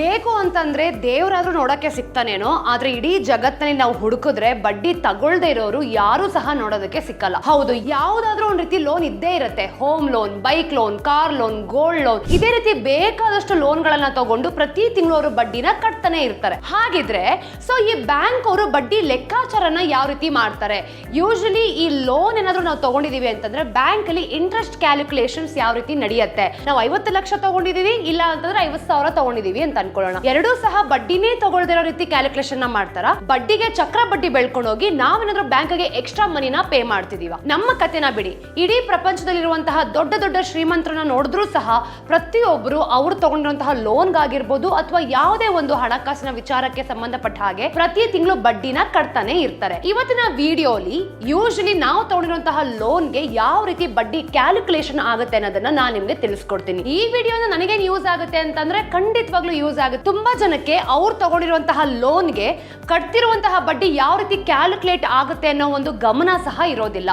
ಬೇಕು ಅಂತಂದ್ರೆ ದೇವರಾದ್ರೂ ನೋಡಕ್ಕೆ ಸಿಗ್ತಾನೇನೋ, ಆದ್ರೆ ಇಡೀ ಜಗತ್ತಿನಲ್ಲಿ ನಾವು ಹುಡುಕಿದ್ರೆ ಬಡ್ಡಿ ತಗೊಳ್ದೇ ಇರೋರು ಯಾರು ಸಹ ನೋಡೋದಕ್ಕೆ ಸಿಕ್ಕಲ್ಲ. ಹೌದು, ಯಾವ್ದಾದ್ರೂ ಒಂದ್ ರೀತಿ ಲೋನ್ ಇದ್ದೇ ಇರುತ್ತೆ. Home loan, bike loan, car loan, gold loan, ಇದೇ ರೀತಿ ಬೇಕಾದಷ್ಟು ಲೋನ್ ಗಳನ್ನ ತಗೊಂಡು ಪ್ರತಿ ತಿಂಗಳು ಅವರು ಬಡ್ಡಿನ ಕಟ್ತಾನೆ ಇರ್ತಾರೆ. ಹಾಗಿದ್ರೆ ಈ ಬ್ಯಾಂಕ್ ಅವರು ಬಡ್ಡಿ ಲೆಕ್ಕಾಚಾರನ ಯಾವ ರೀತಿ ಮಾಡ್ತಾರೆ? ಯೂಶಲಿ ಈ ಲೋನ್ ಏನಾದ್ರು ನಾವು ತಗೊಂಡಿದೀವಿ ಅಂತಂದ್ರೆ ಬ್ಯಾಂಕ್ ಅಲ್ಲಿ ಇಂಟ್ರೆಸ್ಟ್ ಕ್ಯಾಲ್ಕುಲೇಷನ್ಸ್ ಯಾವ ರೀತಿ ನಡೆಯುತ್ತೆ. ನಾವು 50 ಲಕ್ಷ ತಗೊಂಡಿದೀವಿ, ಇಲ್ಲ ಅಂತಂದ್ರೆ 50,000 ತಗೊಂಡಿದೀವಿ ಅಂತ ಅನ್ಕೊಳ್ಳೋಣ. ಎರಡೂ ಸಹ ಬಡ್ಡಿನೇ ತಗೊಳ್ದಿರೋ ರೀತಿ ಕ್ಯಾಲ್ಕುಲೇಷನ್ ನ ಮಾಡ್ತಾರ. ಬಡ್ಡಿಗೆ ಚಕ್ರ ಬಡ್ಡಿ ಬೆಳ್ಕೊಂಡು ಹೋಗಿ ನಾವೇನಾದ್ರೂ ಬ್ಯಾಂಕ್ಗೆ ಎಕ್ಸ್ಟ್ರಾ ಮನಿನ ಪೇ ಮಾಡ್ತಿದೀವ? ನಮ್ಮ ಕತೆನ ಬಿಡಿ, ಇಡೀ ಪ್ರಪಂಚದಲ್ಲಿರುವಂತಹ ದೊಡ್ಡ ದೊಡ್ಡ ಶ್ರೀಮಂತರನ್ನ ನೋಡಿದ್ರು ಸಹ ಪ್ರತಿಯೊಬ್ಬರು ಅವ್ರು ತಗೊಂಡಿರುವಂತಹ ಲೋನ್ಗಾಗಿರ್ಬೋದು ಅಥವಾ ಯಾವುದೇ ಒಂದು ಹಣಕಾಸಿನ ವಿಚಾರಕ್ಕೆ ಸಂಬಂಧಪಟ್ಟ ಹಾಗೆ ಪ್ರತಿ ತಿಂಗಳು ಬಡ್ಡಿನ ಕಟ್ತಾನೆ ಇರ್ತಾರೆ. ಇವತ್ತಿನ ವಿಡಿಯೋಲಿ ಯೂಶಲಿ ನಾವು ತಗೊಂಡಿರುವಂತಹ ಲೋನ್ಗೆ ಯಾವ ರೀತಿ ಬಡ್ಡಿ ಕ್ಯಾಲ್ಕುಲೇಷನ್ ಆಗುತ್ತೆ ಅನ್ನೋದನ್ನ ನಾನು ನಿಮ್ಗೆ ತಿಳಿಸ್ಕೊಡ್ತೀನಿ. ಈ ವಿಡಿಯೋನ ನನಗೇನು ಯೂಸ್ ಆಗುತ್ತೆ ಅಂತಂದ್ರೆ ಖಂಡಿತವಾಗ್ಲೂ ಯೂಸ್ ಆಗುತ್ತೆ. ತುಂಬಾ ಜನಕ್ಕೆ ಅವ್ರು ತಗೊಂಡಿರುವಂತಹ ಲೋನ್ಗೆ ಕಟ್ತಿರುವಂತಹ ಬಡ್ಡಿ ಯಾವ ರೀತಿ ಕ್ಯಾಲ್ಕುಲೇಟ್ ಆಗುತ್ತೆ ಅನ್ನೋ ಒಂದು ಗಮನ ಸಹ ಇರೋದಿಲ್ಲ.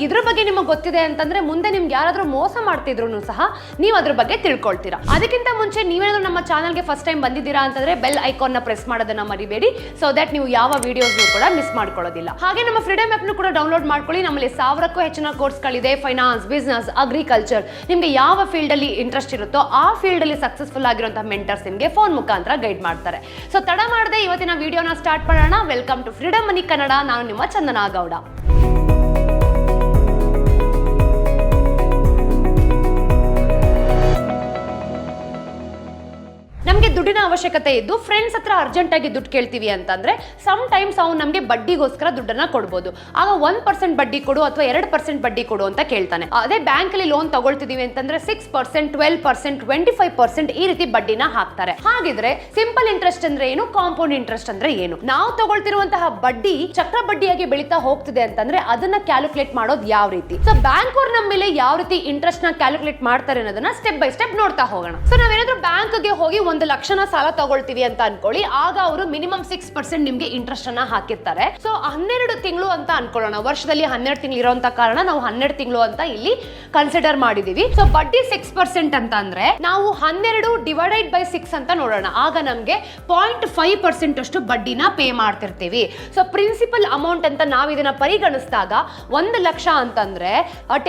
ಇದ್ರ ಬಗ್ಗೆ ನಿಮಗೆ ಗೊತ್ತಿದೆ ಅಂತಂದ್ರೆ ಮುಂದೆ ನಿಮ್ಗೆ ಯಾರಾದ್ರೂ ಮೋಸ ಮಾಡ್ತಿದ್ರು ಸಹ ನೀವು ಅದ್ರ ಬಗ್ಗೆ ತಿಳ್ಕೊಳ್ತೀರಾ. ಅದಕ್ಕಿಂತ ಮುಂಚೆ ನೀವೇನಾದ್ರೂ ನಮ್ಮ ಚಾನಲ್ಗೆ ಫಸ್ಟ್ ಟೈಮ್ ಬಂದಿದ್ದೀರಾ ಅಂತಂದ್ರೆ ಬೆಲ್ ಐಕಾನ್ ನ ಪ್ರೆಸ್ ಮಾಡೋದನ್ನ ಮರಿಬೇಡಿ, ಸೊ ದಟ್ ನೀವು ಯಾವ ವಿಡಿಯೋಸ್ ಕೂಡ ಮಿಸ್ ಮಾಡ್ಕೊಳ್ಳೋದಿಲ್ಲ. ಹಾಗೆ ನಮ್ಮ ಫ್ರೀಡಮ್ ಆಪ್ ಕೂಡ ಡೌನ್ಲೋಡ್ ಮಾಡ್ಕೊಳ್ಳಿ. ನಮ್ಮಲ್ಲಿ 1000ಕ್ಕೂ ಹೆಚ್ಚಿನ ಕೋರ್ಸ್ಗಳಿದೆ. ಫೈನಾನ್ಸ್, ಬಿಸ್ನೆಸ್, ಅಗ್ರಿಕಲ್ಚರ್, ನಿಮ್ಗೆ ಯಾವ ಫೀಲ್ಡ್ ಅಲ್ಲಿ ಇಂಟ್ರೆಸ್ಟ್ ಇರುತ್ತೋ ಆ ಫೀಲ್ಡ್ ಅಲ್ಲಿ ಸಕ್ಸಸ್ಫುಲ್ ಆಗಿರುವಂತಹ ಮೆಂಟರ್ಸ್ ನಿಮ್ಗೆ ಫೋನ್ ಮುಖಾಂತರ ಗೈಡ್ ಮಾಡ್ತಾರೆ. ತಡ ಮಾಡದೆ ಇವತ್ತಿನ ವಿಡಿಯೋನ ಸ್ಟಾರ್ಟ್ ಮಾಡೋಣ. ವೆಲ್ಕಮ್ ಟು ಫ್ರೀಡಮ್ ಮನಿ ಕನ್ನಡ. ನಾನು ನಿಮ್ಮ ಚಂದನಾ ಗೌಡ. ನಮ್ಗೆ ದುಡ್ಡಿನ ಅವಶ್ಯಕತೆ ಇದ್ದು ಫ್ರೆಂಡ್ಸ್ ಹತ್ರ ಅರ್ಜೆಂಟ್ ಆಗಿ ದುಡ್ಡು ಕೇಳ್ತೀವಿ ಅಂತಂದ್ರೆ ಸಮ್ ಟೈಮ್ಸ್ ಅವ್ನು ನಮ್ಗೆ ಬಡ್ಡಿಗೋಸ್ಕರ ದುಡ್ಡನ್ನ ಕೊಡ್ಬೋದು. ಆಗ 1% ಬಡ್ಡಿ ಕೊಡು ಅಥವಾ 2% ಬಡ್ಡಿ ಕೊಡು ಅಂತ ಕೇಳ್ತಾನೆ. ಅದೇ ಬ್ಯಾಂಕ್ ಅಲ್ಲಿ ಲೋನ್ ತಗೊಳ್ತಿದೀವಿ ಅಂತಂದ್ರೆ 6%, 12%, 25% ಈ ರೀತಿ ಬಡ್ಡಿನ ಹಾಕ್ತಾರೆ. ಹಾಗಿದ್ರೆ ಸಿಂಪಲ್ ಇಂಟ್ರೆಸ್ಟ್ ಅಂದ್ರೆ ಏನು, ಕಾಂಪೌಂಡ್ ಇಂಟ್ರೆಸ್ಟ್ ಅಂದ್ರೆ ಏನು? ನಾವು ತಗೊಳ್ತಿರುವಂತಹ ಬಡ್ಡಿ ಚಕ್ರ ಬಡ್ಡಿಯಾಗಿ ಬೆಳೀತಾ ಹೋಗ್ತಿದೆ ಅಂತಂದ್ರೆ ಅದನ್ನ ಕ್ಯಾಲ್ಕುಲೇಟ್ ಮಾಡೋದು ಯಾವ ರೀತಿ? ಬ್ಯಾಂಕ್ ಅವ್ರು ನಮ್ಮ ಮೇಲೆ ಯಾವ ರೀತಿ ಇಂಟ್ರೆಸ್ಟ್ ನ ಕ್ಯಾಲ್ಕುಲೇಟ್ ಮಾಡ್ತಾರೆ ಅನ್ನೋದನ್ನ ಸ್ಟೆಪ್ ಬೈ ಸ್ಟೆಪ್ ನೋಡ್ತಾ ಹೋಗೋಣ. ನಾವೇನಾದ್ರೂ ಬ್ಯಾಂಕ್ಗೆ ಹೋಗಿ 1 ಲಕ್ಷನ ಸಾಲ ತಗೊಳ್ತೀವಿ ಅಂತ ಅನ್ಕೊಳ್ಳಿ. ಆಗ ಅವರು ಮಿನಿಮಮ್ 6% ನಿಮ್ಗೆ ಇಂಟ್ರೆಸ್ಟ್ ಅನ್ನ ಹಾಕಿರ್ತಾರೆ. 12 ತಿಂಗಳು ಅಂತ ಅನ್ಕೊಳ್ಳೋಣ. ವರ್ಷದಲ್ಲಿ 12 ತಿಂಗಳು ಇರೋಂತ ಕಾರಣ ನಾವು 12 ತಿಂಗಳು ಅಂತ ಇಲ್ಲಿ ಕನ್ಸಿಡರ್ ಮಾಡಿದೀವಿ. ಬಡ್ಡಿ 6% ಅಂತ ಅಂದ್ರೆ ನಾವು 12 ಡಿವೈಡೆಡ್ ಬೈ 6 ಅಂತ ನೋಡೋಣ. ಆಗ ನಮ್ಗೆ 0.5% ಅಷ್ಟು ಬಡ್ಡಿನ ಪೇ ಮಾಡ್ತಿರ್ತೀವಿ. ಪ್ರಿನ್ಸಿಪಲ್ ಅಮೌಂಟ್ ಅಂತ ನಾವು ಇದನ್ನ ಪರಿಗಣಿಸಿದಾಗ 1 ಲಕ್ಷ ಅಂತಂದ್ರೆ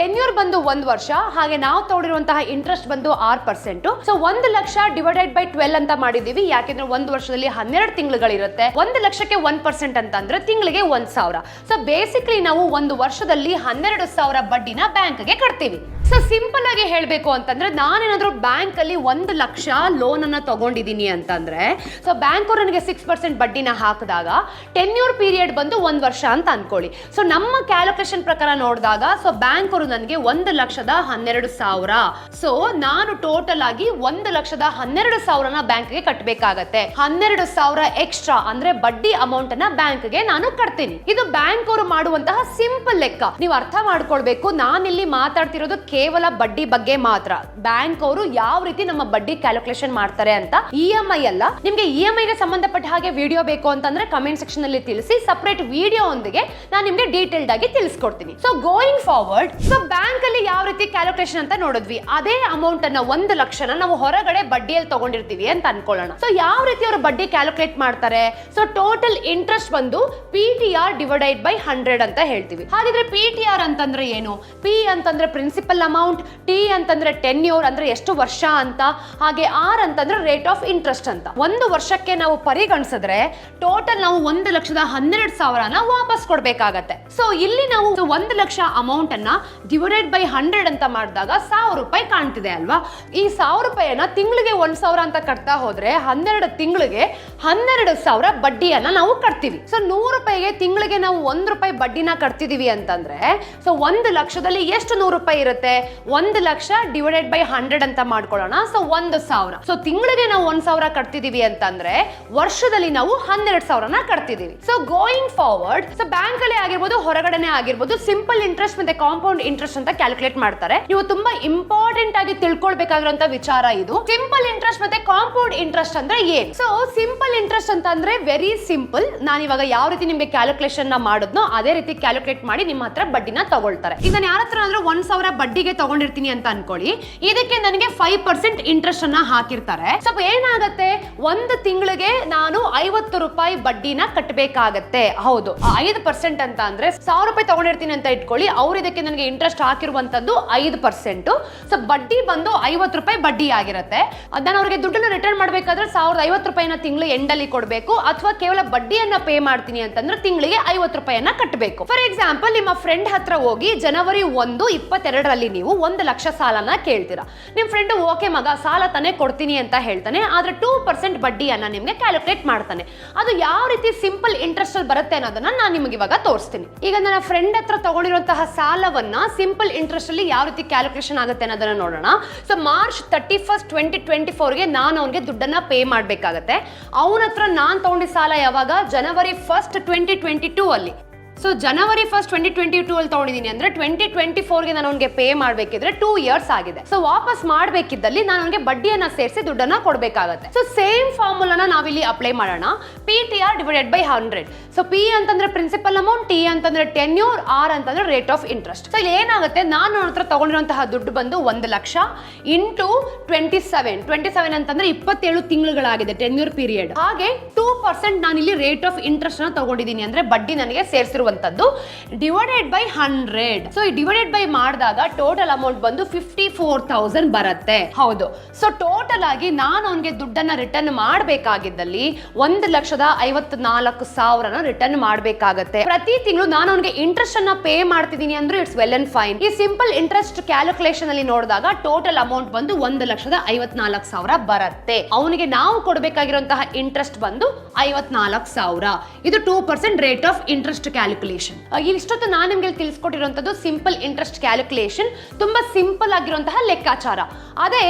ಟೆನ್ಯೂರ್ ಬಂದು 1 ವರ್ಷ, ಹಾಗೆ ನಾವು ತಗೊಂಡಿರುವಂತಹ ಇಂಟ್ರೆಸ್ಟ್ ಬಂದು 6%. 1 ಲಕ್ಷ ಡಿವೈಡೆಡ್ ಬೈ 12 ಅಂತ ಮಾಡಿದೀವಿ. ಯಾಕೆಂದ್ರೆ 1 ವರ್ಷದಲ್ಲಿ 12 ತಿಂಗಳುಗಳಿರುತ್ತೆ. 1 ಲಕ್ಷಕ್ಕೆ 1% ಅಂತ ಅಂದ್ರೆ ತಿಂಗಳಿಗೆ 1,000. ಬೇಸಿಕಲಿ ನಾವು 1 ವರ್ಷದಲ್ಲಿ 12,000 ಬಡ್ಡಿನ ಬ್ಯಾಂಕ್ಗೆ ಕಟ್ತೀವಿ. ಸಿಂಪಲ್ ಆಗಿ ಹೇಳ್ಬೇಕು ಅಂತಂದ್ರೆ ನಾನೇನಾದ್ರೂ ಬ್ಯಾಂಕ್ ಅಲ್ಲಿ 1 ಲಕ್ಷ ಲೋನ್ ಅನ್ನ ತಗೊಂಡಿದೀನಿ ಅಂತಂದ್ರೆ ಬ್ಯಾಂಕ್ ಅವರು ನನಗೆ 6% ಬಡ್ಡಿನ ಹಾಕಿದಾಗ ಟೆನ್ಯೂರ್ ಪೀರಿಯಡ್ ಬಂದು 1 ವರ್ಷ ಅಂತ ಅನ್ಕೊಳ್ಳಿ. ನಮ್ಮ ಕ್ಯಾಲ್ಕುಲೇಷನ್ ಪ್ರಕಾರ ನೋಡಿದಾಗ ಬ್ಯಾಂಕ್ ಅವರು ನನಗೆ 1,12,000. ನಾನು ಟೋಟಲ್ ಆಗಿ 1,12,000 ಬ್ಯಾಂಕ್ಗೆ ಕಟ್ಟಬೇಕಾಗತ್ತೆ. 12,000 ಎಕ್ಸ್ಟ್ರಾ ಅಂದ್ರೆ ಬಡ್ಡಿ ಅಮೌಂಟ್ ಅನ್ನ ಬ್ಯಾಂಕ್ಗೆ ನಾನು ಕಟ್ತೀನಿ. ಇದು ಬ್ಯಾಂಕ್ ಅವರು ಮಾಡುವಂತಹ ಸಿಂಪಲ್ ಲೆಕ್ಕ. ನೀವು ಅರ್ಥ ಮಾಡ್ಕೊಳ್ಬೇಕು, ನಾನಿಲ್ಲಿ ಮಾತಾಡ್ತಿರೋದು ಕೇವಲ ಬಡ್ಡಿ ಬಗ್ಗೆ ಮಾತ್ರ. ಬ್ಯಾಂಕ್ ಅವರು ಯಾವ ರೀತಿ ನಮ್ಮ ಬಡ್ಡಿ ಕ್ಯಾಲ್ಕುಲೇಷನ್ ಮಾಡ್ತಾರೆ ಅಂತ. EMI ಅಲ್ಲ. ನಿಮ್ಗೆ EMI ಗೆ ಸಂಬಂಧಪಟ್ಟ ಹಾಗೆ ವಿಡಿಯೋ ಬೇಕು ಅಂತಂದ್ರೆ ಕಮೆಂಟ್ ಸೆಕ್ಷನ್ ಅಲ್ಲಿ ತಿಳಿಸಿ. ಸಪರೇಟ್ ವಿಡಿಯೋ ಒಂದಿಗೆ ನಾನು ನಿಮ್ಗೆ ಡೀಟೇಲ್ಡ್ ಆಗಿ ತಿಳಿಸ್ಕೊಡ್ತೀನಿ. ಗೋಯಿಂಗ್ ಫಾರ್ವರ್ಡ್, ಬ್ಯಾಂಕ್ ಅಲ್ಲಿ ಯಾವ ರೀತಿ ಕ್ಯಾಲ್ಕುಲೇಷನ್ ಅಂತ ನೋಡಿದ್ವಿ. ಅದೇ ಅಮೌಂಟ್ ಅನ್ನ 1 ಲಕ್ಷನ ನಾವು ಹೊರಗಡೆ ಬಡ್ಡಿಯಲ್ಲಿ ತಗೊಂಡಿರ್ತೀವಿ ಅಂತ ಅನ್ಕೊಳ್ಳೋಣ. ಯಾವ ರೀತಿ ಅವರು ಬಡ್ಡಿ ಕ್ಯಾಲ್ಕುಲೇಟ್ ಮಾಡ್ತಾರೆ? ಟೋಟಲ್ ಇಂಟ್ರೆಸ್ಟ್ ಬಂದು PTR ಡಿವೈಡೆಡ್ ಬೈ 100 ಅಂತ ಹೇಳ್ತೀವಿ. ಹಾಗಿದ್ರೆ PTR ಅಂತಂದ್ರೆ ಏನು? P ಅಂತಂದ್ರೆ ಪ್ರಿನ್ಸಿಪಲ್ ಅಮೌಂಟ್, T ಅಂತಂದ್ರೆ ಟೆನ್ಯೂರ್ ಅಂದ್ರೆ ಎಷ್ಟು ವರ್ಷ ಅಂತ, ಹಾಗೆ R ಅಂತಂದ್ರೆ ರೇಟ್ ಆಫ್ ಇಂಟ್ರೆಸ್ಟ್ ಅಂತ. 1 ವರ್ಷಕ್ಕೆ ನಾವು ಪರಿಗಣಿಸಿದ್ರೆ ಟೋಟಲ್ ನಾವು 1,12,000 ವಾಪಸ್ ಕೊಡ್ಬೇಕಾಗತ್ತೆ. ಇಲ್ಲಿ ನಾವು 1 ಲಕ್ಷ ಅಮೌಂಟ್ ಅನ್ನ ಡಿವೈಡೆಡ್ ಬೈ 100 ಅಂತ ಮಾಡಿದಾಗ 1,000 ರೂಪಾಯಿ ಕಾಣ್ತಿದೆ ಅಲ್ವಾ? ಈ 1,000 ರೂಪಾಯಿನ ತಿಂಗಳಿಗೆ 1,000 ಅಂತ ಕಟ್ತಾ ಹೋದ್ರೆ 12 ತಿಂಗಳಿಗೆ 12,000 ಬಡ್ಡಿಯನ್ನ ನಾವು ಕಟ್ತೀವಿ. 100 ರೂಪಾಯಿಗೆ ತಿಂಗಳಿಗೆ ನಾವು 1 ರೂಪಾಯಿ ಬಡ್ಡಿನ ಕಟ್ತಿದೀವಿ ಅಂತಂದ್ರೆ 1 ಲಕ್ಷದಲ್ಲಿ ಎಷ್ಟು 100 ರೂಪಾಯಿ ಇರುತ್ತೆ? 1 ಲಕ್ಷ ಡಿವೈಡೆಡ್ ಬೈ 100 ಅಂತ ಮಾಡ್ಕೊಳ್ಳೋಣ. 1,000. ತಿಂಗಳಿಗೆ ನಾವು 1,000 ಕಟ್ತಿದೀವಿ ಅಂತಂದ್ರೆ ವರ್ಷದಲ್ಲಿ ನಾವು 12,000ನ ಕಟ್ತಿದೀವಿ. ಗೋಯಿಂಗ್ ಫಾರ್ವರ್ಡ್, ಬ್ಯಾಂಕ್ ಅಲ್ಲಿ ಆಗಿರ್ಬೋದು, ಹೊರಗಡೆನೆ ಆಗಿರ್ಬೋದು, ಸಿಂಪಲ್ ಇಂಟ್ರೆಸ್ಟ್ ಮತ್ತೆ ಕಾಂಪೌಂಡ್ ಇಂಟ್ರೆಸ್ಟ್ ಅಂತ ಕ್ಯಾಲ್ಕುಲೇಟ್ ಮಾಡ್ತಾರೆ. ನೀವು ತುಂಬಾ ಇಂಪಾರ್ಟೆಂಟ್ ಆಗಿ ತಿಳ್ಕೊಳ್ಬೇಕಾಗಿರುವಂತ ವಿಚಾರ ಇದು. ಸಿಂಪಲ್ ಇಂಟ್ರೆಸ್ಟ್ ಮತ್ತೆ ಕಾಂಪೌಂಡ್ ಇಂಟ್ರೆಸ್ಟ್ ಅಂದ್ರೆ ಏನು? ಸಿಂಪಲ್ ಇಂಟ್ರೆಸ್ಟ್ ಅಂತ ಅಂದ್ರೆ ವೆರಿ ಸಿಂಪಲ್. ನಾನು ಇವಾಗ ಯಾವ ರೀತಿ ನಿಮ್ಗೆ ಕ್ಯಾಲ್ಕುಲೇಷನ್ ನ ಮಾಡಿದ್ನೋ ಅದೇ ರೀತಿ ಕ್ಯಾಲ್ಕುಲೇಟ್ ಮಾಡಿ ನಿಮ್ಮ ಹತ್ರ ಬಡ್ಡಿನ ತಗೊಳ್ತಾರೆ. ಈಗ ನಾನು ಯಾರ ಹತ್ರ 1,000 ಬಡ್ಡಿ ಬಡ್ಡಿಗೆ ತಗೊಂಡಿರ್ತೀನಿ ಅಂತ ಅನ್ಕೊಳ್ಳಿ, ಇದಕ್ಕೆ ನನಗೆ 5% ಇಂಟ್ರೆಸ್ಟ್ ಅನ್ನ ಹಾಕಿರ್ತಾರೆ. ಸ್ವಲ್ಪ ಏನಾಗತ್ತೆ, ಒಂದು ತಿಂಗಳಿಗೆ ನಾನು 50 ರೂಪಾಯಿ ಬಡ್ಡಿನ ಕಟ್ಟಬೇಕಾಗತ್ತೆ. ಹೌದು, 5% ಅಂತ ಅಂದ್ರೆ 1000 ರೂಪಾಯಿ ತಗೊಂಡಿರ್ತೀನಿ ಅಂತ ಇಟ್ಕೊಳ್ಳಿ, ಅವ್ರು ಇದಕ್ಕೆ ನನಗೆ ಇಂಟ್ರೆಸ್ಟ್ ಹಾಕಿರುವಂತದ್ದು 5%. ಸೊ ಬಡ್ಡಿ ಬಂದು 50 ರೂಪಾಯಿ ಬಡ್ಡಿ ಆಗಿರುತ್ತೆ. ಅದನ್ನ ಅವ್ರಿಗೆ ದುಡ್ಡನ್ನು ರಿಟರ್ನ್ ಮಾಡ್ಬೇಕಾದ್ರೆ 1050 ರೂಪಾಯಿನ ತಿಂಗಳು ಎಂಡಲ್ಲಿ ಕೊಡಬೇಕು, ಅಥವಾ ಕೇವಲ ಬಡ್ಡಿಯನ್ನ ಪೇ ಮಾಡ್ತೀನಿ ಅಂತಂದ್ರೆ ತಿಂಗಳಿಗೆ 50 ರೂಪಾಯಿಯನ್ನ ಕಟ್ಟಬೇಕು. ಫಾರ್ ಎಕ್ಸಾಂಪಲ್, ನಿಮ್ಮ ಫ್ರೆಂಡ್ ಹತ್ರ ಹೋಗಿ ಜನವರಿ 1, 2022 ನೀವು 1 ಲಕ್ಷ ಸಾಲನ ಕೇಳ್ತೀರಾ. ನಿಮ್ ಫ್ರೆಂಡ್ ಓಕೆ ಮಗ ಸಾಲ ತಾನೇ ಕೊಡ್ತೀನಿ ಅಂತ ಹೇಳ್ತಾನೆ, ಆದ್ರೆ 2% ಬಡ್ಡಿಯನ್ನ ನಿಮ್ಗೆ ಕ್ಯಾಲ್ಕುಲೇಟ್ ಮಾಡ್ತಾನೆ. ಅದು ಯಾವ ರೀತಿ ಸಿಂಪಲ್ ಇಂಟ್ರೆಸ್ಟ್ ಅಲ್ಲಿ ಬರುತ್ತೆ ಅನ್ನೋದನ್ನ ನಾನು ನಿಮಗೆ ಇವಾಗ ತೋರಿಸ್ತೀನಿ. ಈಗ ನನ್ನ ಫ್ರೆಂಡ್ ಹತ್ರ ತಗೊಂಡಿರುವಂತಹ ಸಾಲವನ್ನ ಸಿಂಪಲ್ ಇಂಟ್ರೆಸ್ಟ್ ಅಲ್ಲಿ ಯಾವ ರೀತಿ ಕ್ಯಾಲ್ಕುಲೇಷನ್ ಆಗುತ್ತೆ ಅನ್ನೋದನ್ನ ನೋಡೋಣ. ಸೊ ಮಾರ್ಚ್ 31, 2024ಗೆ ನಾನು ಅವನಿಗೆ ದುಡ್ಡನ್ನ ಪೇ ಮಾಡ್ಬೇಕಾಗತ್ತೆ. ಅವನ ಹತ್ರ ನಾನು ತಗೊಂಡಿದ್ದ ಸಾಲ ಯಾವಾಗ, ಜನವರಿ 1, 2022 ಅಲ್ಲಿ. ಸೊ ಜನವರಿ 1, 2022 ಅಲ್ಲಿ ತಗೊಂಡಿದ್ದೀನಿ ಅಂದ್ರೆ 2024ಗೆ ನಾನು ಅವನಿಗೆ ಪೇ ಮಾಡ್ಬೇಕಿದ್ರೆ 2 ಇಯರ್ಸ್ ಆಗಿದೆ. ಸೊ ವಾಪಸ್ ಮಾಡ್ಬೇಕಿದ್ದಲ್ಲಿ ನಾನು ಅವನಿಗೆ ಬಡ್ಡಿಯನ್ನ ಸೇರಿಸಿ ದುಡ್ಡನ್ನ ಕೊಡ್ಬೇಕಾಗತ್ತೆ. ಸೊ ಸೇಮ್ ಫಾರ್ಮುಲಾನ ನಾವಿಲ್ಲಿ ಅಪ್ಲೈ ಮಾಡೋಣ. PTR divided by 100. So P ಅಂತಂದ್ರೆ ಪ್ರಿನ್ಸಿಪಲ್ ಅಮೌಂಟ್, T ಅಂತಂದ್ರೆ ಟೆನ್ಯೂರ್, R ಅಂತಂದ್ರೆ ರೇಟ್ ಆಫ್ ಇಂಟ್ರೆಸ್ಟ್. ಸೊ ಇಲ್ಲಿ ಏನಾಗುತ್ತೆ, ನಾನು ಅವನ ಹತ್ರ ತಗೊಂಡಿರುವಂತಹ ದುಡ್ಡು ಬಂದು 1 ಲಕ್ಷ ಇಂಟು 27 ಅಂತಂದ್ರೆ 27 ತಿಂಗಳುಗಳಾಗಿದೆ ಟೆನ್ಯೂರ್ ಪೀರಿಯಡ್. ಹಾಗೆ 2% ನಾನು ಇಲ್ಲಿ ರೇಟ್ ಆಫ್ ಇಂಟ್ರೆಸ್ಟ್ ನ ತಗೊಂಡಿದ್ದೀನಿ, ಅಂದ್ರೆ ಬಡ್ಡಿ ನನಗೆ ಸೇರಿಸಿರುವಂತದ್ದು, ಡಿವೈಡೆಡ್ ಬೈ 100. ಸೊ ಈ ಡಿವೈಡೆಡ್ ಬೈ ಮಾಡಿದಾಗ ಟೋಟಲ್ ಅಮೌಂಟ್ ಬಂದು 54,000 ಬರುತ್ತೆ. ಹೌದು, ಸೊ ಟೋಟಲ್ ಆಗಿ ನಾನು ಅವನಿಗೆ ದುಡ್ಡನ್ನ ರಿಟರ್ನ್ ಮಾಡಬೇಕಾಗಿದ್ದಲ್ಲಿ 1,54,000 ರಿಟರ್ನ್ ಮಾಡಬೇಕಾಗತ್ತೆ. ಪ್ರತಿ ತಿಂಗಳು ನಾನು ಅವನಿಗೆ ಇಂಟ್ರೆಸ್ಟ್ ಅನ್ನ ಪೇ ಮಾಡ್ತಿದ್ದೀನಿ ಅಂದ್ರೆ ಇಟ್ಸ್ ವೆಲ್ ಅಂಡ್ ಫೈನ್. ಈ ಸಿಂಪಲ್ ಇಂಟ್ರೆಸ್ಟ್ ಕ್ಯಾಲ್ಕುಲೇಷನ್ ಅಲ್ಲಿ ನೋಡಿದಾಗ ಟೋಟಲ್ ಅಮೌಂಟ್ ಬಂದು 1,54,000 ಬರುತ್ತೆ. ಅವನಿಗೆ ನಾವು ಕೊಡಬೇಕಾಗಿರುವಂತಹ ಇಂಟ್ರೆಸ್ಟ್ ಬಂದು 54,000. ಇದು 2% ರೇಟ್ ಆಫ್ ಇಂಟ್ರೆಸ್ಟ್ ಕ್ಯಾಲ್ಕುಲೇಷನ್. ಇಷ್ಟೊತ್ತು ನಾನು ನಿಮ್ಗೆ ತಿಳಿಸ್ಕೊಟ್ಟಿರುವಂತದ್ದು ಸಿಂಪಲ್ ಇಂಟ್ರೆಸ್ಟ್ ಕ್ಯಾಲ್ಕುಲೇಷನ್, ತುಂಬಾ ಸಿಂಪಲ್ ಆಗಿರುವಂತಹ ಲೆಕ್ಕಾಚಾರ. ಅದೇ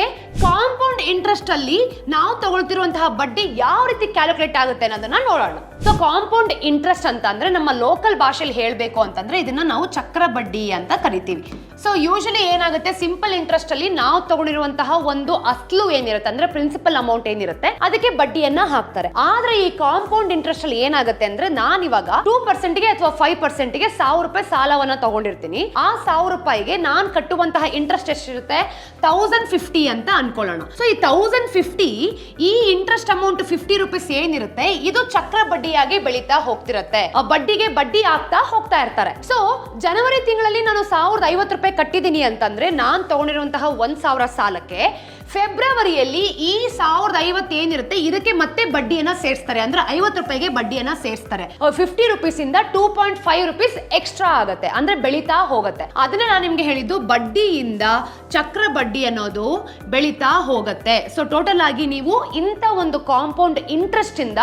ಕಾಂಪೌಂಡ್ ಇಂಟ್ರೆಸ್ಟ್ ಅಲ್ಲಿ ನಾವು ತಗೊಳ್ತಿರುವಂತಹ ಬಡ್ಡಿ ಯಾವ ರೀತಿ ಕ್ಯಾಲ್ಕುಲೇಟ್ ಆಗುತ್ತೆ ಅನ್ನೋದನ್ನ ನೋಡೋಣ. ಸೊ ಕಾಂಪೌಂಡ್ ಇಂಟ್ರೆಸ್ಟ್ ಅಂತ ಅಂದ್ರೆ ನಮ್ಮ ಲೋಕಲ್ ಭಾಷೆಯಲ್ಲಿ ಹೇಳಬೇಕು ಅಂತಂದ್ರೆ ಇದನ್ನ ನಾವು ಚಕ್ರ ಬಡ್ಡಿ ಅಂತ ಕರಿತೀವಿ. ಸೊ ಯೂಶಲಿ ಏನಾಗುತ್ತೆ, ಸಿಂಪಲ್ ಇಂಟ್ರೆಸ್ಟ್ ಅಲ್ಲಿ ನಾವು ತಗೊಂಡಿರುವಂತಹ ಒಂದು ಅಸ್ಲು ಏನಿರುತ್ತೆ ಅಂದ್ರೆ ಪ್ರಿನ್ಸಿಪಲ್ ಅಮೌಂಟ್ ಏನಿರುತ್ತೆ ಅದಕ್ಕೆ ಬಡ್ಡಿಯನ್ನ ಹಾಕ್ತಾರೆ. ಆದ್ರೆ ಈ ಕಾಂಪೌಂಡ್ ಇಂಟ್ರೆಸ್ಟ್ ಅಲ್ಲಿ ಏನಾಗುತ್ತೆ ಅಂದ್ರೆ ನಾನು ಇವಾಗ 2%ಗೆ ಅಥವಾ 5%ಗೆ 1000 ರೂಪಾಯಿ ಸಾಲವನ್ನ ತಗೊಂಡಿರ್ತೀನಿ. ಆ 1000 ರೂಪಾಯಿಗೆ ನಾನು ಕಟ್ಟುವಂತಹ ಇಂಟ್ರೆಸ್ಟ್ ಎಷ್ಟಿರುತ್ತೆ, 1050 ಅಂತ ಅನ್ಕೊಳ್ಳೋಣ. ಸೊ ಈ 1050 ಈ ಇಂಟ್ರೆಸ್ಟ್ ಅಮೌಂಟ್ 50 ರೂಪೀಸ್ ಏನಿರುತ್ತೆ ಇದು ಚಕ್ರ ಬಡ್ಡಿಯಾಗಿ ಬೆಳೀತಾ ಹೋಗ್ತಿರತ್ತೆ. ಬಡ್ಡಿಗೆ ಬಡ್ಡಿ ಆಗ್ತಾ ಹೋಗ್ತಾ ಇರ್ತಾರೆ. ಸೊ ಜನವರಿ ತಿಂಗಳಲ್ಲಿ ನಾನು 1050 ರೂಪಾಯಿ ಕಟ್ಟಿದೀನಿ ಅಂತಂದ್ರೆ ನಾನು ತಗೊಂಡಿರುವಂತಹ 1000 ಸಾಲಕ್ಕೆ ಫೆಬ್ರವರಿಯಲ್ಲಿ ಈ 1050 ಏನಿರುತ್ತೆ ಇದಕ್ಕೆ ಮತ್ತೆ ಬಡ್ಡಿಯನ್ನ ಸೇರಿಸ್ತಾರೆ. ಅಂದ್ರೆ 50 ರೂಪಾಯಿಗೆ ಬಡ್ಡಿಯನ್ನ ಸೇರಿಸ್ತಾರೆ. 50 ರೂಪೀಸ್ ಇಂದ 2.5 ರೂಪೀಸ್ ಎಕ್ಸ್ಟ್ರಾ ಆಗುತ್ತೆ, ಅಂದ್ರೆ ಬೆಳೀತಾ ಹೋಗುತ್ತೆ. ಅದನ್ನ ನಾನು ನಿಮ್ಗೆ ಹೇಳಿದ್ದು ಬಡ್ಡಿಯಿಂದ ಚಕ್ರ ಬಡ್ಡಿ ಅನ್ನೋದು ಬೆಳೀತಾ ಹೋಗುತ್ತೆ. ಸೊ ಟೋಟಲ್ ಆಗಿ ನೀವು ಇಂಥ ಒಂದು ಕಾಂಪೌಂಡ್ ಇಂಟ್ರೆಸ್ಟ್ ಇಂದ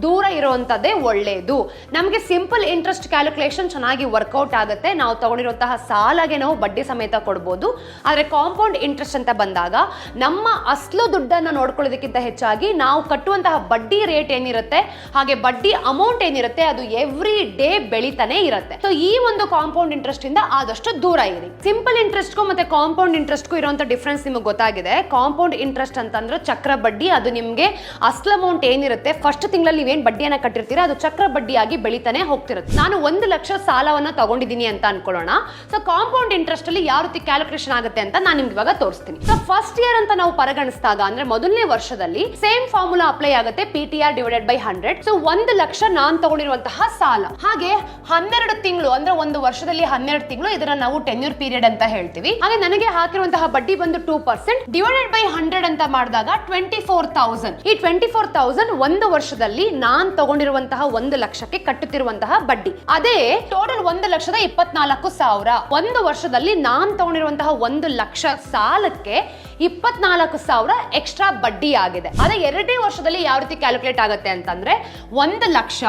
ದೂರ ಇರುವಂತದ್ದೇ ಒಳ್ಳೆಯದು. ನಮಗೆ ಸಿಂಪಲ್ ಇಂಟ್ರೆಸ್ಟ್ ಕ್ಯಾಲ್ಕುಲೇಷನ್ ಚೆನ್ನಾಗಿ ವರ್ಕೌಟ್ ಆಗುತ್ತೆ. ನಾವು ತಗೊಂಡಿರುವಂತಹ ಸಾಲಗೆ ನಾವು ಬಡ್ಡಿ ಸಮೇತ ಕೊಡ್ಬೋದು. ಆದ್ರೆ ಕಾಂಪೌಂಡ್ ಇಂಟ್ರೆಸ್ಟ್ ಅಂತ ಬಂದಾಗ ನಮ್ಮ ಅಸ್ಲು ದುಡ್ಡನ್ನು ನೋಡ್ಕೊಳ್ಳೋದಕ್ಕಿಂತ ಹೆಚ್ಚಾಗಿ ನಾವು ಕಟ್ಟುವಂತಹ ಬಡ್ಡಿ ರೇಟ್ ಏನಿರುತ್ತೆ ಹಾಗೆ ಬಡ್ಡಿ ಅಮೌಂಟ್ ಏನಿರುತ್ತೆ ಅದು ಎವ್ರಿ ಡೇ ಬೆಳಿತಾನೆ ಇರುತ್ತೆ. ಸೊ ಈ ಒಂದು ಕಾಂಪೌಂಡ್ ಇಂಟ್ರೆಸ್ಟ್ ಇಂದ ಆದಷ್ಟು ದೂರ ಇರಿ. ಸಿಂಪಲ್ ಇಂಟ್ರೆಸ್ಟ್ಗೂ ಮತ್ತೆ ಕಾಂಪೌಂಡ್ ಇಂಟ್ರೆಸ್ಟ್ಗೂ ಇರುವಂತ ಡಿಫ್ರೆನ್ಸ್ ನಿಮಗೆ ಗೊತ್ತಾಗಿದೆ. ಕಾಂಪೌಂಡ್ ಇಂಟ್ರೆಸ್ಟ್ ಅಂತಂದ್ರೆ ಚಕ್ರ ಬಡ್ಡಿ, ಅದು ನಿಮ್ಗೆ ಅಸ್ಲ್ ಅಮೌಂಟ್ ಏನಿರುತ್ತೆ ಫಸ್ಟ್ ತಿಂಗಳಲ್ಲಿ ನೀವೇನ್ ಬಡ್ಡಿಯನ್ನ ಕಟ್ಟಿರ್ತೀರಾ ಅದು ಚಕ್ರ ಬಡ್ಡಿಯಾಗಿ ಬೆಳಿತಾನೆ ಹೋಗ್ತಿರುತ್ತೆ. ನಾನು 1 ಲಕ್ಷ ಸಾಲವನ್ನ ತಗೊಂಡಿದ್ದೀನಿ ಅಂತ ಅನ್ಕೊಳ್ಳೋಣ. ಸೊ ಕಾಂಪೌಂಡ್ ಇಂಟ್ರೆಸ್ಟ್ ಅಲ್ಲಿ ಯಾವ ರೀತಿ ಕ್ಯಾಲ್ಕುಲೇಷನ್ ಆಗುತ್ತೆ ಅಂತ ನಾನು ನಿಮ್ಗೆ ಇವಾಗ ತೋರಿಸ್ತೀನಿ. ಸೊ ಫಸ್ಟ್ ಇಯರ್ ಅಂತ ನಾವು ಪರಿಗಣಿಸಿದಾಗ ಅಂದ್ರೆ ಮೊದಲನೇ ವರ್ಷದಲ್ಲಿ ಸೇಮ್ ಫಾರ್ಮುಲಾ ಅಪ್ಲೈ ಆಗುತ್ತೆ, PTR divided by 100. So 1 lakh ನಾನು ತಗೊಂಡಿರುವಂತಹ ಸಾಲ. ಹಾಗೆ 12 ತಿಂಗಳು ಅಂದ್ರೆ ಒಂದು ವರ್ಷದಲ್ಲಿ 12 ತಿಂಗಳು, ಇದನ್ನ ನಾವು ಟೆನ್ಯೂರ್ ಪೀರಿಯಡ್ ಅಂತ ಹೇಳ್ತೀವಿ. ಹಾಗೆ ನನಗೆ ಹಾಕಿರುವಂತಹ ಬಡ್ಡಿ ಬಂದು 2%, ಡಿವೈಡೆಡ್ ಬೈ 100 ಅಂತ ಮಾಡಿದಾಗ 24,000. ಈ 24,000 ಒಂದು ವರ್ಷದಲ್ಲಿ ನಾನ್ ತಗೊಂಡಿರುವಂತಹ 1 ಲಕ್ಷಕ್ಕೆ ಕಟ್ಟುತ್ತಿರುವಂತಹ ಬಡ್ಡಿ. ಅದೇ ಟೋಟಲ್ 1,24,000 ಒಂದು ವರ್ಷದಲ್ಲಿ ನಾನ್ ತಗೊಂಡಿರುವಂತಹ 1 ಲಕ್ಷ ಸಾಲಕ್ಕೆ 24,000 ಎಕ್ಸ್ಟ್ರಾ ಬಡ್ಡಿ ಆಗಿದೆ. ಅದೇ ಎರಡನೇ ವರ್ಷದಲ್ಲಿ ಯಾವ ರೀತಿ ಕ್ಯಾಲ್ಕುಲೇಟ್ ಆಗುತ್ತೆ ಅಂತಂದ್ರೆ 1 ಲಕ್ಷ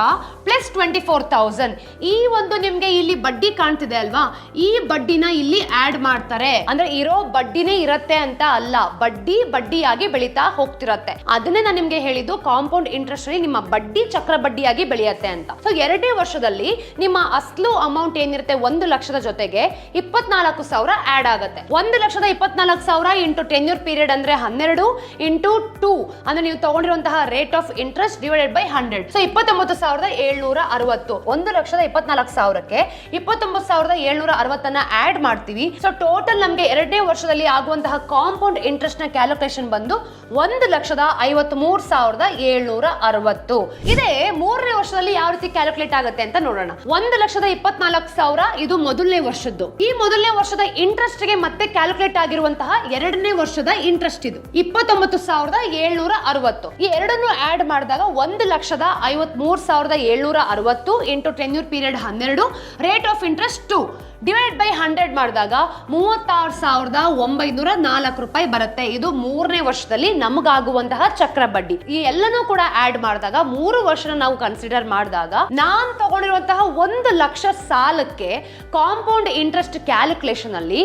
ಪ್ಲಸ್ 24,000. ಈ ಒಂದು ನಿಮ್ಗೆ ಇಲ್ಲಿ ಬಡ್ಡಿ ಕಾಣ್ತಿದೆ ಅಲ್ವಾ, ಈ ಬಡ್ಡಿನ ಇಲ್ಲಿ ಆಡ್ ಮಾಡ್ತಾರೆ. ಅಂದ್ರೆ ಇರೋ ಬಡ್ಡಿನೇ ಇರತ್ತೆ ಅಂತ ಅಲ್ಲ, ಬಡ್ಡಿ ಬಡ್ಡಿಯಾಗಿ ಬೆಳೀತಾ ಹೋಗ್ತಿರತ್ತೆ. ಅದನ್ನೇ ನಾನು ನಿಮ್ಗೆ ಹೇಳಿದ್ದು ಕಾಂಪೌಂಡ್ ಇಂಟ್ರೆಸ್ಟ್ ಅಲ್ಲಿ ನಿಮ್ಮ ಬಡ್ಡಿ ಚಕ್ರ ಬಡ್ಡಿಯಾಗಿ ಬೆಳೆಯುತ್ತೆ ಅಂತ. ಸೊ ಎರಡನೇ ವರ್ಷದಲ್ಲಿ ನಿಮ್ಮ ಅಸ್ಲು ಅಮೌಂಟ್ ಏನಿರುತ್ತೆ 1 ಲಕ್ಷದ ಜೊತೆಗೆ 24,000 ಆಡ್ ಆಗುತ್ತೆ. 1,24,000 ಇಂಟು 10 ಟೆನ್ಯೂರ್ ಪೀರಿಯಡ್ ಅಂದ್ರೆ 12 ಇಂಟು 2 ಅಂದ್ರೆ ನೀವು ತಗೊಂಡಿರುವಂತಹ rate of interest divided by 100. So 29,760. 1,24,000ಕ್ಕೆ 29,760 ಆಡ್ ಮಾಡ್ತೀವಿ. ಸೊ ಟೋಟಲ್ ನಮಗೆ ಎರಡನೇ ವರ್ಷದಲ್ಲಿ ಆಗುವಂತಹ ಕಾಂಪೌಂಡ್ ಇಂಟ್ರೆಸ್ಟ್ ನ ಕ್ಯಾಲ್ಕುಲೇಷನ್ ಬಂದು 1,53,760. ಇದೇ ಮೂರನೇ ವರ್ಷದಲ್ಲಿ ಯಾವ ರೀತಿ ಕ್ಯಾಲ್ಕುಲೇಟ್ ಆಗುತ್ತೆ ಅಂತ ನೋಡೋಣ. 1,24,000 ಇದು ಮೊದಲನೇ ವರ್ಷದ್ದು. ಈ ಮೊದಲನೇ ವರ್ಷದ ಇಂಟ್ರೆಸ್ಟ್ ಗೆ ಮತ್ತೆ ಕ್ಯಾಲ್ಕುಲೇಟ್ ಆಗಿರುವಂತಹ ಎರಡನೇ ವರ್ಷದ ಇಂಟ್ರೆಸ್ಟ್ ಇದು 29,760. ಈ ಎರಡನ್ನು ಆಡ್ ಮಾಡಿದಾಗ 1,53,760 into tenure period 12 rate of interest 2 divide by 100 ಮಾಡಿದಾಗ 36,904 ರೂಪಾಯಿ ಬರುತ್ತೆ. ಇದು ಮೂರನೇ ವರ್ಷದಲ್ಲಿ ನಮಗಾಗುವಂತಹ ಚಕ್ರ ಬಡ್ಡಿ. ಈ ಎಲ್ಲನೂ ಕೂಡ ಆಡ್ ಮಾಡಿದಾಗ 3 ವರ್ಷನ ನಾವು ಕನ್ಸಿಡರ್ ಮಾಡಿದಾಗ ನಾನ್ ತಗೊಂಡಿರುವಂತಹ 1 ಲಕ್ಷ ಸಾಲಕ್ಕೆ ಕಾಂಪೌಂಡ್ ಇಂಟ್ರೆಸ್ಟ್ ಕ್ಯಾಲ್ಕುಲೇಷನ್ ಅಲ್ಲಿ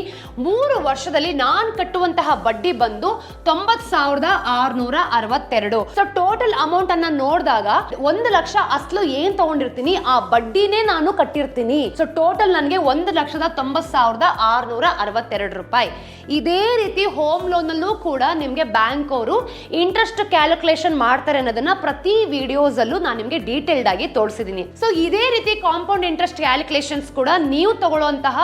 3 ವರ್ಷದಲ್ಲಿ ನಾನ್ ಕಟ್ಟುವಂತಹ ಬಡ್ಡಿ ಬಂದು 90,662. ಸೊ ಟೋಟಲ್ ಅಮೌಂಟ್ ಅನ್ನ ನೋಡಿದಾಗ 1 ಲಕ್ಷ ಅಸಲು ಏನ್ ತಗೊಂಡಿರ್ತೀನಿ ಆ ಬಡ್ಡಿನೇ ನಾನು ಕಟ್ಟಿರ್ತೀನಿ. ಸೊ ಟೋಟಲ್ ನನಗೆ 1,90,662 ರೂಪಾಯಿ. ಇದೇ ರೀತಿ ಹೋಮ್ ಲೋನ್ ಅಲ್ಲೂ ಕೂಡ ನಿಮ್ಗೆ ಬ್ಯಾಂಕ್ ಅವರು ಇಂಟ್ರೆಸ್ಟ್ ಕ್ಯಾಲ್ಕುಲೇಷನ್ ಮಾಡ್ತಾರೆ ಅನ್ನೋದನ್ನ ಪ್ರತಿ ವಿಡಿಯೋಸ್ ಅಲ್ಲೂ ನಾನು ನಿಮ್ಗೆ ಡೀಟೇಲ್ಡ್ ಆಗಿ ತೋರಿಸಿದೀನಿ. ಸೊ ಇದೇ ರೀತಿ ಕಾಂಪೌಂಡ್ ಇಂಟ್ರೆಸ್ಟ್ ಕ್ಯಾಲ್ಕುಲೇಷನ್ಸ್ ಕೂಡ ನೀವು ತಗೊಳ್ಳುವಂತಹ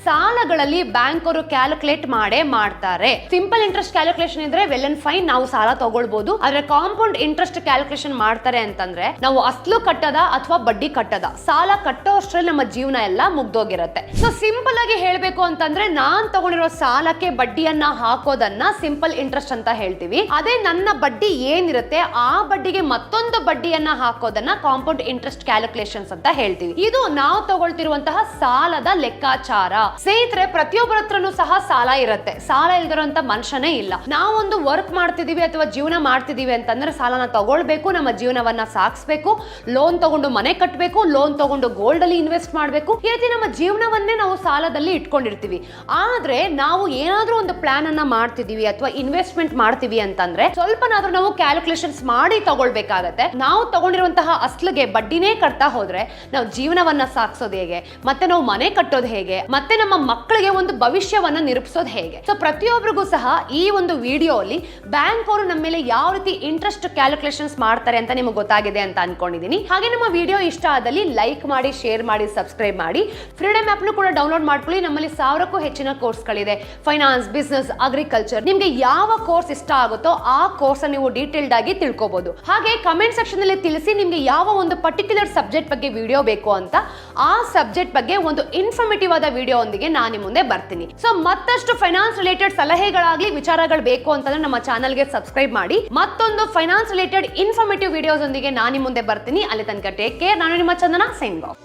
ಸಾಲಗಳಲ್ಲಿ ಬ್ಯಾಂಕ್ ಅವರು ಕ್ಯಾಲ್ಕುಲೇಟ್ ಮಾಡೇ ಮಾಡ್ತಾರೆ. ಸಿಂಪಲ್ ಇಂಟ್ರೆಸ್ಟ್ ಕ್ಯಾಲ್ಕುಲೇಷನ್ ಇದ್ರೆ ವೆಲ್ ಅಂಡ್ ಫೈನ್, ನಾವು ಸಾಲ ತಗೊಳ್ಬಹುದು. ಆದ್ರೆ ಕಾಂಪೌಂಡ್ ಇಂಟ್ರೆಸ್ಟ್ ಕ್ಯಾಲ್ಕುಲೇಷನ್ ಮಾಡ್ತಾರೆ ಅಂತಂದ್ರೆ ನಾವು ಅಸಲು ಕಟ್ಟದ ಅಥವಾ ಬಡ್ಡಿ ಕಟ್ಟದ, ಸಾಲ ಕಟ್ಟೋ ಅಷ್ಟರಲ್ಲಿ ನಮ್ಮ ಜೀವನ ಎಲ್ಲ ಮುಗ್ದೋಗಿರುತ್ತೆ. ಸೊ ಸಿಂಪಲ್ ಆಗಿ ಹೇಳ್ಬೇಕು ಅಂತಂದ್ರೆ ನಾನ್ ತಗೊಂಡಿರೋ ಸಾಲಕ್ಕೆ ಬಡ್ಡಿಯನ್ನ ಹಾಕೋದನ್ನ ಸಿಂಪಲ್ ಇಂಟ್ರೆಸ್ಟ್ ಅಂತ ಹೇಳ್ತೀವಿ. ಅದೇ ನನ್ನ ಬಡ್ಡಿ ಏನಿರುತ್ತೆ ಆ ಬಡ್ಡಿಗೆ ಮತ್ತೊಂದು ಬಡ್ಡಿಯನ್ನ ಹಾಕೋದನ್ನ ಕಾಂಪೌಂಡ್ ಇಂಟ್ರೆಸ್ಟ್ ಕ್ಯಾಲ್ಕುಲೇಷನ್ಸ್ ಅಂತ ಹೇಳ್ತೀವಿ. ಇದು ನಾವು ತಗೊಳ್ತಿರುವಂತಹ ಸಾಲದ ಲೆಕ್ಕಾಚಾರ. ಸ್ನೇಹಿತರೆ, ಪ್ರತಿಯೊಬ್ಬರ ಹತ್ರನೂ ಸಹ ಸಾಲ ಇರುತ್ತೆ. ಸಾಲ ಇಲ್ದಿರೋಂತ ಮನುಷ್ಯನೇ ಇಲ್ಲ. ನಾವೊಂದು ವರ್ಕ್ ಮಾಡ್ತಿದೀವಿ ಅಥವಾ ಜೀವನ ಮಾಡ್ತಿದೀವಿ ಅಂತಂದ್ರೆ ಸಾಲನ ತಗೊಳ್ಬೇಕು, ನಮ್ಮ ಜೀವನವನ್ನ ಸಾಗಿಸ್ಬೇಕು, ಲೋನ್ ತಗೊಂಡು ಮನೆ ಕಟ್ಟಬೇಕು, ಲೋನ್ ತಗೊಂಡು ಗೋಲ್ಡ್ ಅಲ್ಲಿ ಇನ್ವೆಸ್ಟ್ ಮಾಡಬೇಕು. ಈ ರೀತಿ ನಮ್ಮ ಜೀವನವನ್ನೇ ನಾವು ಸಾಲದಲ್ಲಿ ಇಟ್ಕೊಂಡಿರ್ತೀವಿ. ಆದ್ರೆ ನಾವು ಏನಾದ್ರೂ ಒಂದು ಪ್ಲಾನ್ ಅನ್ನ ಮಾಡ್ತಿದೀವಿ ಅಥವಾ ಇನ್ವೆಸ್ಟ್ಮೆಂಟ್ ಮಾಡ್ತೀವಿ ಅಂತಂದ್ರೆ ಸ್ವಲ್ಪನಾದ್ರೂ ನಾವು ಕ್ಯಾಲ್ಕುಲೇಷನ್ಸ್ ಮಾಡಿ ತಗೊಳ್ಬೇಕಾಗತ್ತೆ. ನಾವು ತಗೊಂಡಿರುವಂತಹ ಅಸ್ಲಿಗೆ ಬಡ್ಡಿನೇ ಕಟ್ತಾ ಹೋದ್ರೆ ನಾವು ಜೀವನವನ್ನ ಸಾಗಿಸೋದು ಹೇಗೆ, ಮತ್ತೆ ನಾವು ಮನೆ ಕಟ್ಟೋದು ಹೇಗೆ, ಮತ್ತೆ ನಮ್ಮ ಮಕ್ಕಳಿಗೆ ಒಂದು ಭವಿಷ್ಯವನ್ನ ನಿರೂಪಿಸೋದು ಹೇಗೆ? ಸೊ ಪ್ರತಿಯೊಬ್ಬರಿಗೂ ಸಹ ಈ ಒಂದು ವಿಡಿಯೋ ಅಲ್ಲಿ ಬ್ಯಾಂಕ್ ಅವರು ನಮ್ಮ ಮೇಲೆ ಯಾವ ರೀತಿ ಇಂಟ್ರೆಸ್ಟ್ ಕ್ಯಾಲ್ಕುಲೇಷನ್ಸ್ ಮಾಡ್ತಾರೆ ಅಂತ ನಿಮಗೆ ಗೊತ್ತಾಗಿದೆ ಅಂತ ಅನ್ಕೊಂಡಿದೀನಿ. ಹಾಗೆ ನಮ್ಮ ವಿಡಿಯೋ ಇಷ್ಟ ಆದಲ್ಲಿ ಲೈಕ್ ಮಾಡಿ, ಶೇರ್ ಮಾಡಿ, ಸಬ್ಸ್ಕ್ರೈಬ್ ಮಾಡಿ. ಫ್ರೀಡಮ್ ಆಪ್ ಕೂಡ ಡೌನ್ಲೋಡ್ ಮಾಡ್ಕೊಳ್ಳಿ. ನಮ್ಮಲ್ಲಿ 1000ಕ್ಕೂ ಹೆಚ್ಚಿನ ಕೋರ್ಸ್ಗಳಿದೆ. ಫೈನಾನ್ಸ್, ಬಿಸ್ನೆಸ್, ಅಗ್ರಿಕಲ್ಚರ್, ನಿಮ್ಗೆ ಯಾವ ಕೋರ್ಸ್ ಇಷ್ಟ ಆಗುತ್ತೋ ಆ ಕೋರ್ಸ್ ನೀವು ಡೀಟೇಲ್ಡ್ ಆಗಿ ತಿಳ್ಕೋಬಹುದು. ಹಾಗೆ ಕಮೆಂಟ್ ಸೆಕ್ಷನ್ ಅಲ್ಲಿ ತಿಳಿಸಿ ನಿಮ್ಗೆ ಯಾವ ಒಂದು ಪರ್ಟಿಕ್ಯುಲರ್ ಸಬ್ಜೆಕ್ಟ್ ಬಗ್ಗೆ ವಿಡಿಯೋ ಬೇಕು ಅಂತ. ಆ ಸಬ್ಜೆಕ್ಟ್ ಬಗ್ಗೆ ಒಂದು ಇನ್ಫಾರ್ಮೇಟಿವ್ ಆದ ವಿಡಿಯೋ ಒಂದಿಗೆ ನಾನು ಮುಂದೆ ಬರ್ತೀನಿ. ಸೊ ಮತ್ತಷ್ಟು ಫೈನಾನ್ಸ್ ರಿಲೇಟೆಡ್ ಸಲಹೆಗಳಾಗ್ಲಿ, ವಿಚಾರಗಳು ಬೇಕು ಅಂತಂದ್ರೆ ನಮ್ಮ ಚಾನಲ್ಗೆ ಸಬ್ಸ್ಕ್ರೈಬ್ ಮಾಡಿ. ಮತ್ತೊಂದು ಫೈನಾನ್ಸ್ ರಿಲೇಟೆಡ್ ಇನ್ಫಾರ್ಮೇಟಿವ್ ವಿಡಿಯೋಸ್ ಒಂದಿಗೆ ನಾನು ಮುಂದೆ ಬರ್ತೀನಿ. ಅಲ್ಲಿ ತನಕ ಟೇಕ್ ಕೇರ್. ನಾನು ನಿಮ್ಮ ಚಂದನ, ಸೈನ್ ಆಫ್.